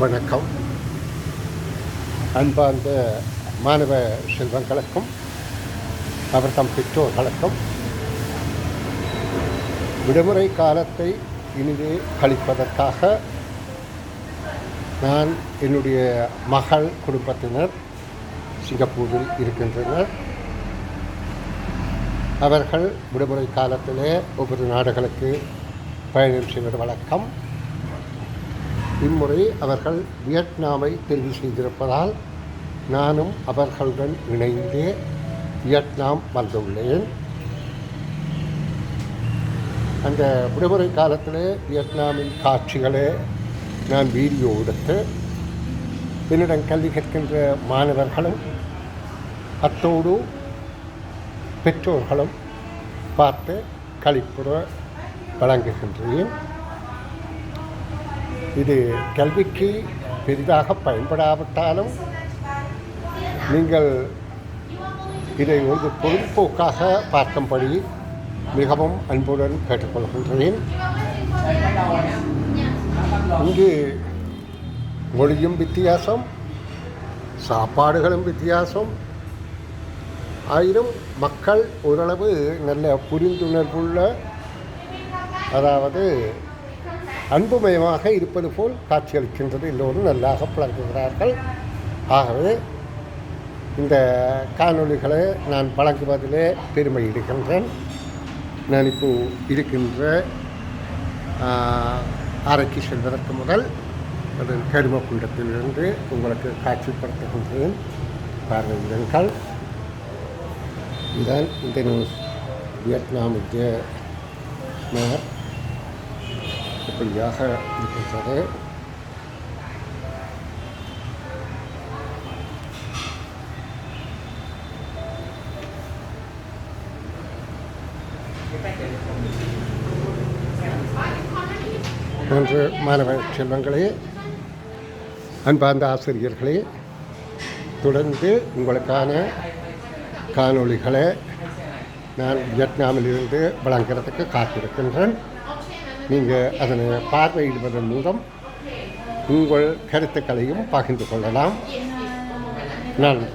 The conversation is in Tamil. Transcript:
வணக்கம். அன்பார்ந்த மாணவ செல்வங்களுக்கும் அவர் தம் பெற்றோர்களுக்கும் விடுமுறை காலத்தை இனிதே கழிப்பதற்காக நான் என்னுடைய மகள் குடும்பத்தினர் சிங்கப்பூரில் இருக்கின்றனர். அவர்கள் விடுமுறை காலத்திலே ஒவ்வொரு நாடுகளுக்கு பயணம் செய்வது வழக்கம். இம்முறை அவர்கள் வியட்நாமை தெரிவு செய்திருப்பதால் நானும் அவர்களுடன் இணைந்து வியட்நாம் வந்துள்ளேன். அந்த விடுமுறை காலத்தில் வியட்நாமின் காட்சிகளை நான் வீடியோ எடுத்து என்னிடம் கல்வி கற்கின்ற மாணவர்களும் அத்தோடு பெற்றோர்களும் பார்த்து களிப்புற வழங்குகின்றேன். இது கல்விக்கு பெரிதாக பயன்படாவிட்டாலும் நீங்கள் இதை ஒரு பொழுதுபோக்காக பார்க்கும்படி மிகவும் அன்புடன் கேட்டுக்கொள்கின்றேன். இங்கு மொழியும் வித்தியாசம், சாப்பாடுகளும் வித்தியாசம். ஆயினும் மக்கள் ஓரளவு நல்ல புரிந்துணர்வுள்ள, அதாவது அன்புமயமாக இருப்பது போல் காட்சியளிக்கின்றது. எல்லோரும் நல்லாக பழகுகிறார்கள். ஆகவே இந்த காணொளிகளை நான் வழங்குவதிலே பெருமையிடுகின்றேன். நான் இப்போது இருக்கின்ற அறைக்கு செல்வதற்கு முதல் அது கருமக்குண்டத்திலிருந்து உங்களுக்கு காட்சிப்படுத்துகின்றேன். பார்வையிடுங்கள். இதுதான் இந்த நியூஸ். வியட்நாமுடைய மேப் இப்படியாக இருக்கின்றது. ஒன்று மாணவ செல்வங்களே, அன்பார்ந்த ஆசிரியர்களே, தொடர்ந்து உங்களுக்கான காணொளிகளை நான் வியட்நாமிலிருந்து வழங்குறதுக்கு காத்திருக்கின்றேன். நீங்கள் அதனை பார்வையிடுவதன் மூலம் உங்கள் கருத்துக்களையும் பகிர்ந்து கொள்ளலாம். நன்றி.